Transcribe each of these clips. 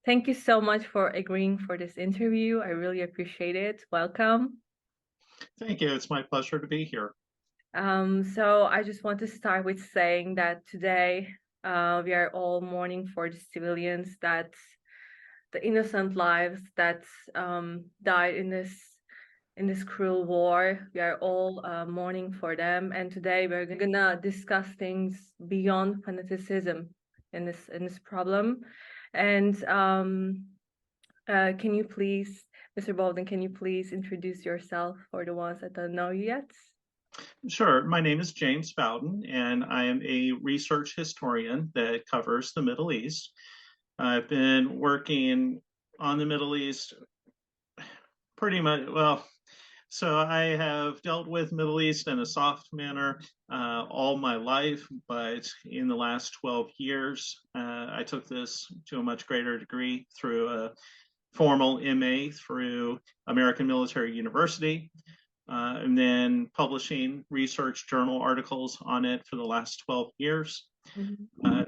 Thank you so much for agreeing for this interview. I really appreciate it. Welcome. Thank you. It's my pleasure to be here. So I just want to start with saying that today we are all mourning for the civilians that the innocent lives that died in this cruel war. We are all mourning for them, and today we're gonna discuss things beyond fanaticism in this problem. And can you please, Mr. Bowden, can you please introduce yourself for the ones that don't know you yet? Sure. My name is James Bowden, and I am a research historian that covers the Middle East. I've been working on the Middle East pretty much, so I have dealt with Middle East in a soft manner all my life, but in the last 12 years, I took this to a much greater degree through a formal MA through American Military University. And then publishing research journal articles on it for the last 12 years.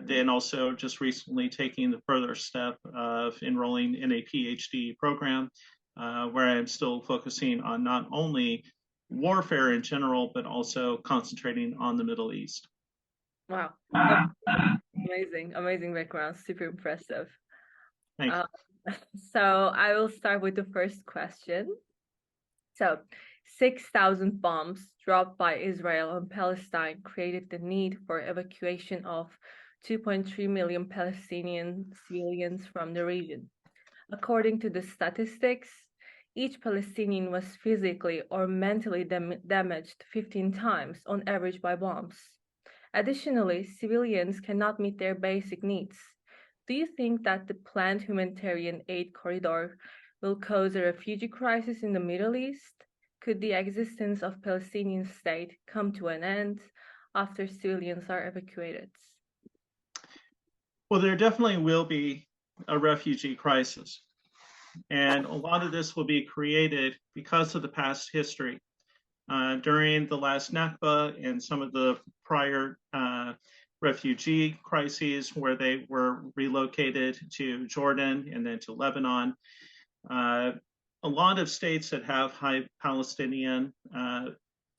Then also just recently taking the further step of enrolling in a PhD program where I'm still focusing on not only warfare in general, but also concentrating on the Middle East. Wow. Amazing, amazing background, super impressive. Thank you. So I will start with the first question. So 6,000 bombs dropped by Israel on Palestine created the need for evacuation of 2.3 million Palestinian civilians from the region. According to the statistics, each Palestinian was physically or mentally damaged 15 times on average by bombs. Additionally, civilians cannot meet their basic needs. Do you think that the planned humanitarian aid corridor will cause a refugee crisis in the Middle East? Could the existence of Palestinian state come to an end after civilians are evacuated? Well, there definitely will be a refugee crisis. And a lot of this will be created because of the past history. During the last Nakba and some of the prior refugee crises where they were relocated to Jordan and then to Lebanon, a lot of states that have high Palestinian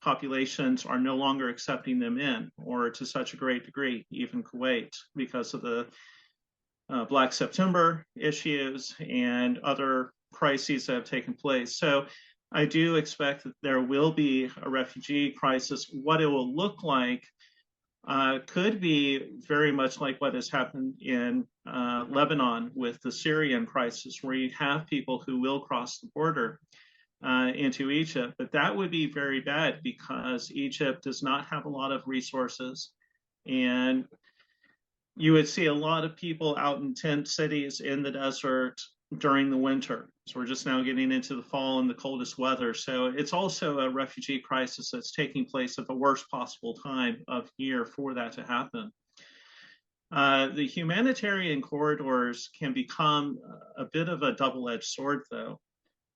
populations are no longer accepting them in, or to such a great degree, even Kuwait, because of the Black September issues and other crises that have taken place. So I do expect that there will be a refugee crisis. What it will look like could be very much like what has happened in Lebanon with the Syrian crisis, where you have people who will cross the border into Egypt. But that would be very bad because Egypt does not have a lot of resources. And you would see a lot of people out in tent cities in the desert during the winter. So we're just now getting into the fall and the coldest weather. So it's also a refugee crisis that's taking place at the worst possible time of year for that to happen. The humanitarian corridors can become a bit of a double-edged sword, though.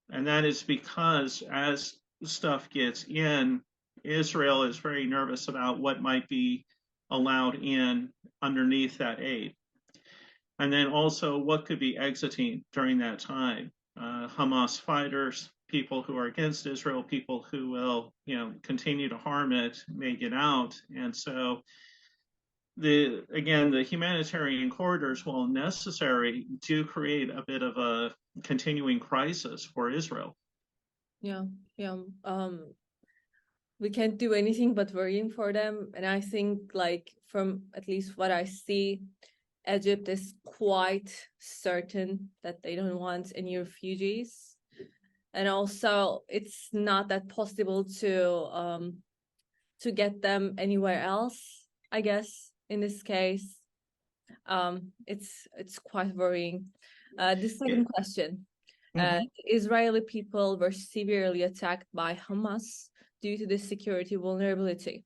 And that is because as stuff gets in, Israel is very nervous about what might be allowed in underneath that aid. And then also what could be exiting during that time. Hamas fighters, people who are against Israel, people who will, continue to harm it may get out. And so the humanitarian corridors, while necessary, do create a bit of a continuing crisis for Israel. Yeah. We can't do anything but worrying for them. And I think, like, from at least what I see, Egypt is quite certain that they don't want any refugees. And also, it's not that possible to get them anywhere else, I guess, in this case. It's quite worrying. The second question. Israeli people were severely attacked by Hamas due to the security vulnerability.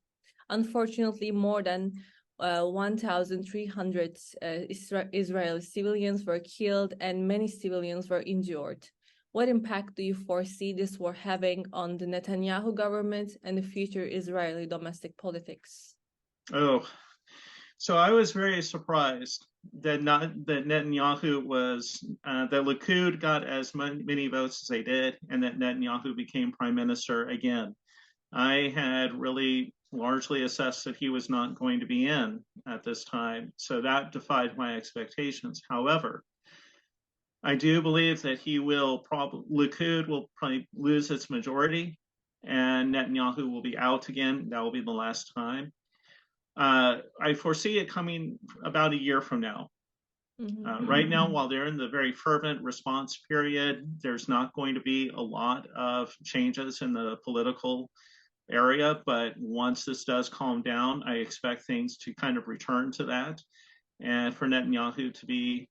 Unfortunately, more than 1,300 Israeli civilians were killed and many civilians were injured. What impact do you foresee this war having on the Netanyahu government and the future Israeli domestic politics? Oh, so I was very surprised that Netanyahu was that Likud got as many votes as they did, and that Netanyahu became prime minister again. I had really largely assessed that he was not going to be in at this time, so that defied my expectations. However, I do believe that Likud will probably lose its majority, and Netanyahu will be out again. That will be the last time. I foresee it coming about a year from now. Right now, while they're in the very fervent response period, there's not going to be a lot of changes in the political area. But once this does calm down, I expect things to kind of return to that and for Netanyahu to be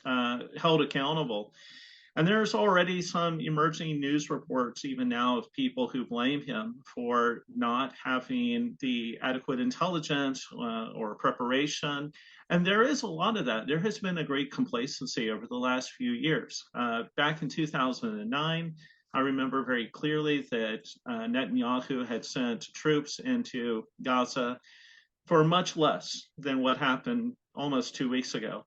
held accountable. And there's already some emerging news reports, even now, of people who blame him for not having the adequate intelligence or preparation. And there is a lot of that. There has been a great complacency over the last few years. Back in 2009, I remember very clearly that Netanyahu had sent troops into Gaza for much less than what happened almost 2 weeks ago.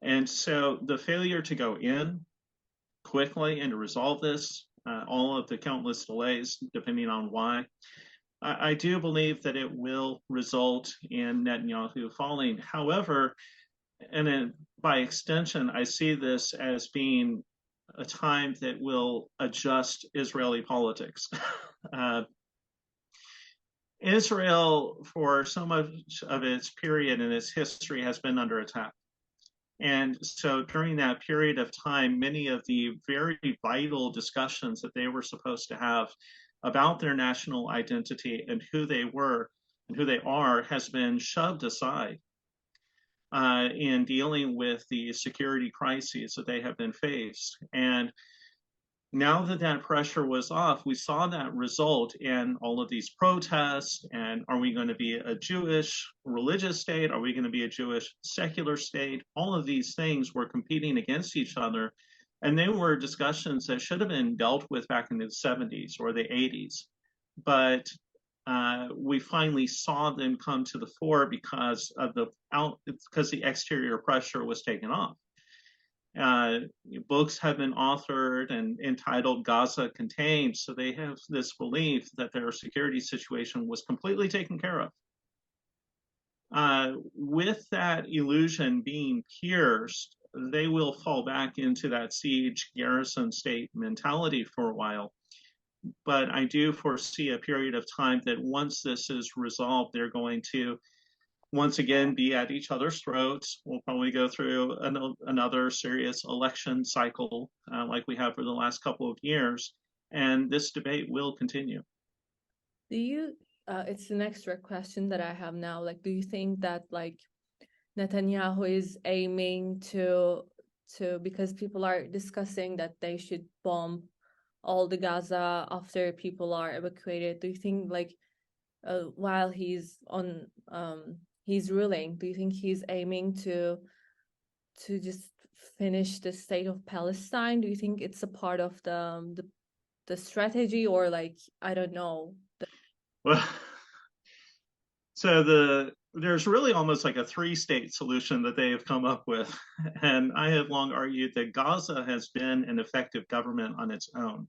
And so the failure to go in quickly and to resolve this, all of the countless delays, depending on why, I do believe that it will result in Netanyahu falling. However, and then by extension, I see this as being a time that will adjust Israeli politics. Israel, for so much of its period in its history, has been under attack. And so during that period of time, many of the very vital discussions that they were supposed to have about their national identity and who they were and who they are has been shoved aside in dealing with the security crises that they have been faced. And now that that pressure was off, we saw that result in all of these protests. And are we going to be a Jewish religious state? Are we going to be a Jewish secular state? All of these things were competing against each other. And they were discussions that should have been dealt with back in the 70s or the 80s. But we finally saw them come to the fore because the exterior pressure was taken off. Books have been authored and entitled Gaza Contained, so they have this belief that their security situation was completely taken care of. With that illusion being pierced, they will fall back into that siege garrison state mentality for a while. But I do foresee a period of time that once this is resolved, they're going to once again be at each other's throats. We'll probably go through another serious election cycle like we have for the last couple of years, and this debate will continue. Do you, it's an extra question that I have now, like, do you think that like Netanyahu is aiming to, because people are discussing that they should bomb all the Gaza after people are evacuated, do you think like while he's on he's ruling, do you think he's aiming to just finish the state of Palestine? Do you think it's a part of the strategy, or like, I don't know? Well, so there's really almost like a three-state solution that they have come up with. And I have long argued that Gaza has been an effective government on its own.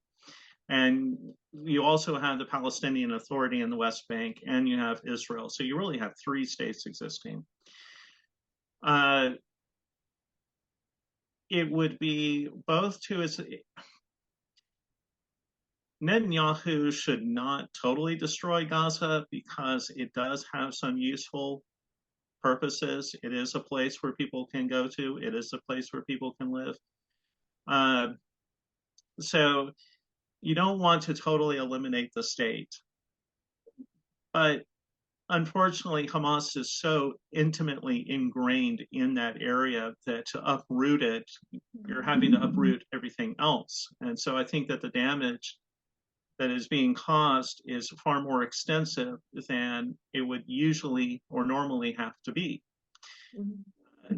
And you also have the Palestinian Authority in the West Bank, and you have Israel. So you really have three states existing. It would be both to Netanyahu should not totally destroy Gaza because it does have some useful purposes. It is a place where people can go to. It is a place where people can live. So you don't want to totally eliminate the state. But unfortunately, Hamas is so intimately ingrained in that area that to uproot it, you're having to uproot everything else. And so I think that the damage that is being caused is far more extensive than it would usually or normally have to be.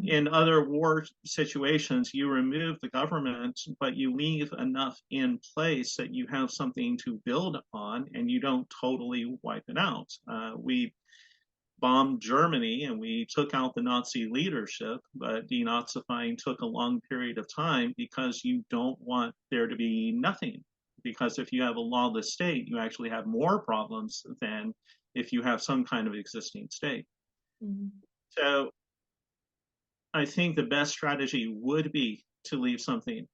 In other war situations, you remove the government, but you leave enough in place that you have something to build on and you don't totally wipe it out. We bombed Germany and we took out the Nazi leadership, but denazifying took a long period of time because you don't want there to be nothing. Because if you have a lawless state, you actually have more problems than if you have some kind of existing state. Mm-hmm. So I think the best strategy would be to leave something.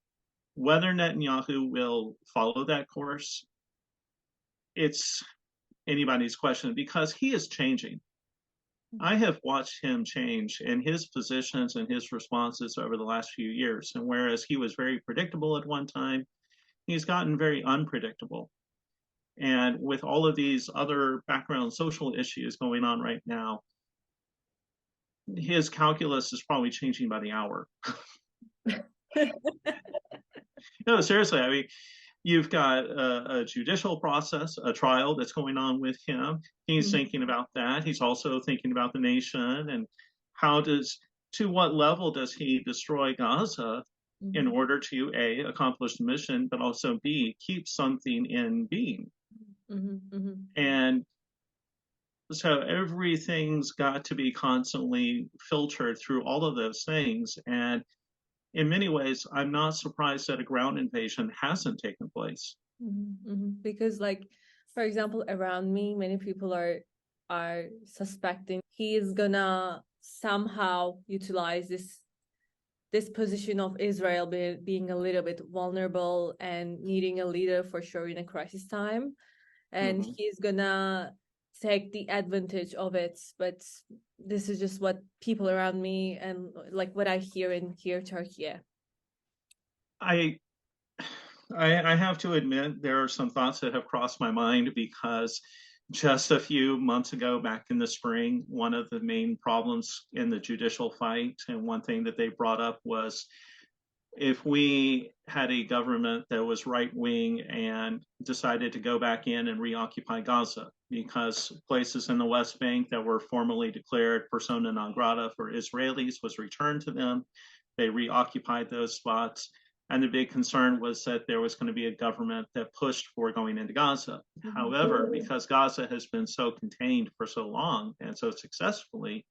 Whether Netanyahu will follow that course, it's anybody's question because he is changing. I have watched him change in his positions and his responses over the last few years. And whereas he was very predictable at one time, he's gotten very unpredictable. And with all of these other background social issues going on right now, his calculus is probably changing by the hour. No, seriously, I mean, you've got a judicial process, a trial that's going on with him. He's Mm-hmm. thinking about that. He's also thinking about the nation and to what level does he destroy Gaza in Mm-hmm. order to A, accomplish the mission, but also B, keep something in being. Mm-hmm. Mm-hmm. And so everything's got to be constantly filtered through all of those things. And in many ways, I'm not surprised that a ground invasion hasn't taken place. Mm-hmm. Mm-hmm. Because, like, for example, around me, many people are suspecting he is gonna somehow utilize this position of Israel being a little bit vulnerable and needing a leader for sure in a crisis time, and Mm-hmm. he's gonna take the advantage of it. But this is just what people around me and like what I hear in here, Turkey. I I have to admit there are some thoughts that have crossed my mind because just a few months ago, back in the spring, one of the main problems in the judicial fight, and one thing that they brought up was if we had a government that was right wing and decided to go back in and reoccupy Gaza, because places in the West Bank that were formally declared persona non grata for Israelis was returned to them. They reoccupied those spots. And the big concern was that there was going to be a government that pushed for going into Gaza. Mm-hmm. However, because Gaza has been so contained for so long and so successfully,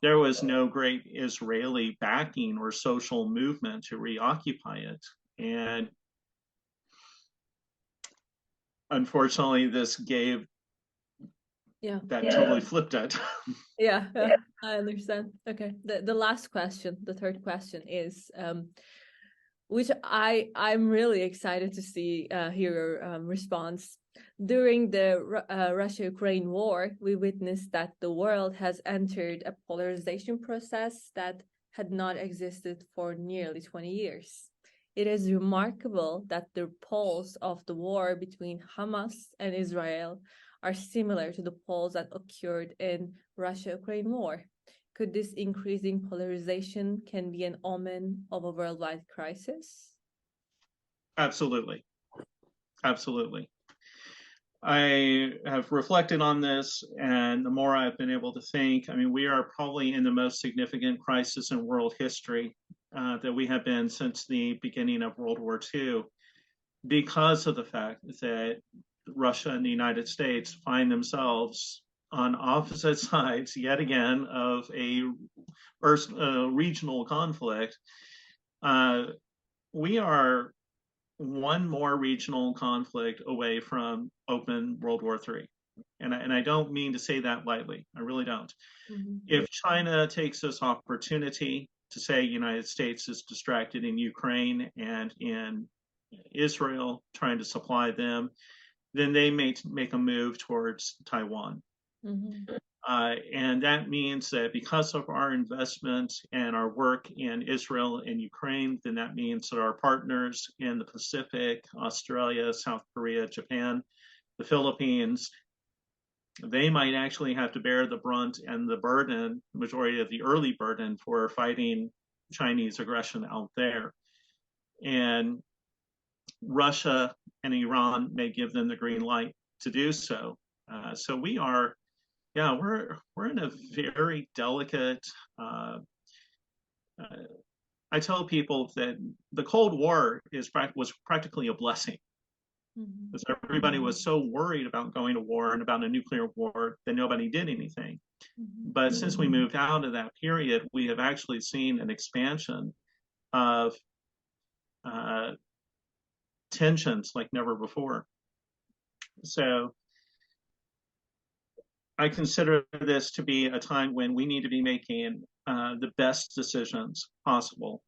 there was no great Israeli backing or social movement to reoccupy it. And unfortunately, this gave that totally flipped it. Yeah, I understand. Okay. The last question, the third question is which I'm really excited to see hear your response. During the Russia-Ukraine war, we witnessed that the world has entered a polarization process that had not existed for nearly 20 years. It is remarkable that the poles of the war between Hamas and Israel are similar to the poles that occurred in Russia-Ukraine war. Could this increasing polarization can be an omen of a worldwide crisis? Absolutely. Absolutely. I have reflected on this, and the more I've been able to think, I mean, we are probably in the most significant crisis in world history that we have been since the beginning of World War II, because of the fact that Russia and the United States find themselves on opposite sides yet again of a regional conflict. We are one more regional conflict away from open World War III. And I don't mean to say that lightly. I really don't. Mm-hmm. If China takes this opportunity to say United States is distracted in Ukraine and in Israel, trying to supply them, then they may make a move towards Taiwan. Mm-hmm. And that means that because of our investment and our work in Israel and Ukraine, then that means that our partners in the Pacific, Australia, South Korea, Japan, the Philippines, they might actually have to bear the brunt and the burden, the majority of the early burden for fighting Chinese aggression out there. And Russia and Iran may give them the green light to do so. So we're in a very delicate. I tell people that the Cold War was practically a blessing because everybody was so worried about going to war and about a nuclear war that nobody did anything. But since we moved out of that period, we have actually seen an expansion of tensions like never before. So I consider this to be a time when we need to be making the best decisions possible,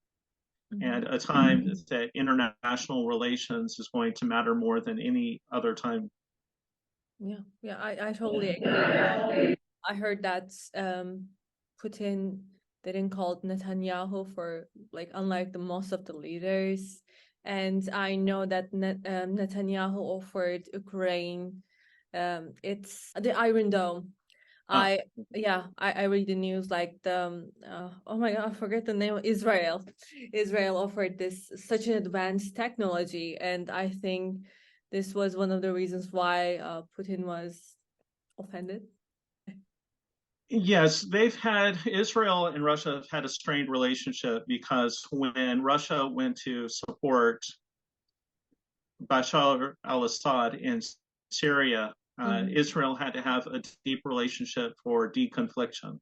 and a time that international relations is going to matter more than any other time. Yeah, I totally agree. I heard that Putin didn't call Netanyahu for, like, unlike the most of the leaders. And I know that Netanyahu offered Ukraine it's the Iron Dome. I read the news, like the oh my God, I forget the name. Israel offered this such an advanced technology, and I think this was one of the reasons why Putin was offended. Yes, Israel and Russia have had a strained relationship because when Russia went to support Bashar al-Assad in Syria, Israel had to have a deep relationship for deconfliction.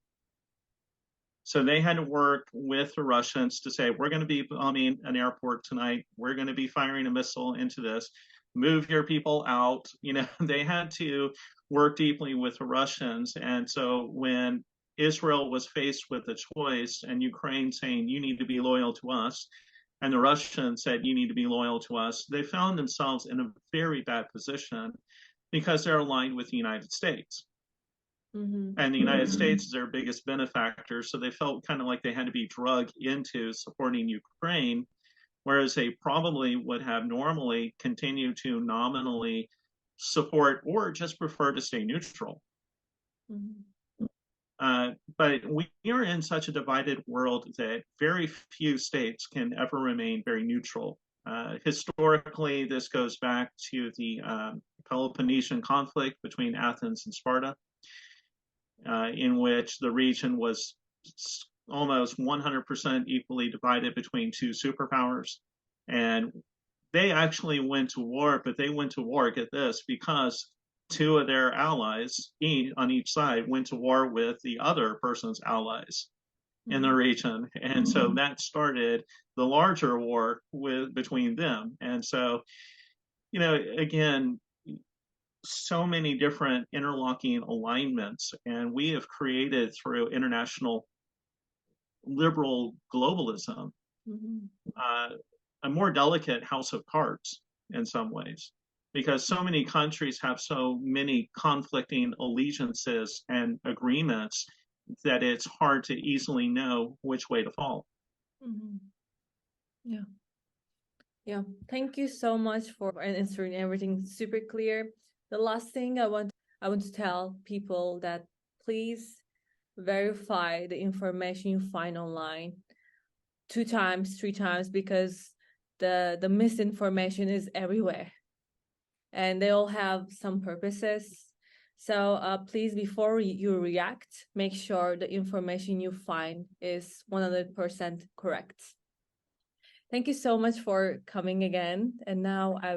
So they had to work with the Russians to say, we're going to be bombing an airport tonight. We're going to be firing a missile into this. Move your people out. They had to work deeply with the Russians. And so when Israel was faced with a choice and Ukraine saying, you need to be loyal to us, and the Russians said, you need to be loyal to us, they found themselves in a very bad position because they're aligned with the United States. And the United States is their biggest benefactor. So they felt kind of like they had to be drugged into supporting Ukraine, whereas they probably would have normally continued to nominally support or just prefer to stay neutral. But we are in such a divided world that very few states can ever remain very neutral. Historically, this goes back to the Peloponnesian conflict between Athens and Sparta, in which the region was almost 100% equally divided between two superpowers. And they actually went to war, but they went to war, get this, because two of their allies on each side went to war with the other person's allies in the region. And so that started the larger war between them. And so, again, so many different interlocking alignments, and we have created through international liberal globalism a more delicate house of cards in some ways, because so many countries have so many conflicting allegiances and agreements that it's hard to easily know which way to fall. Yeah, thank you so much for answering everything super clear. The last thing I want to tell people that please verify the information you find online 2 times, 3 times, because the misinformation is everywhere and they all have some purposes. So please, before you react, make sure the information you find is 100% correct. Thank you so much for coming again. And now I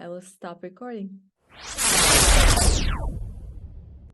will stop recording.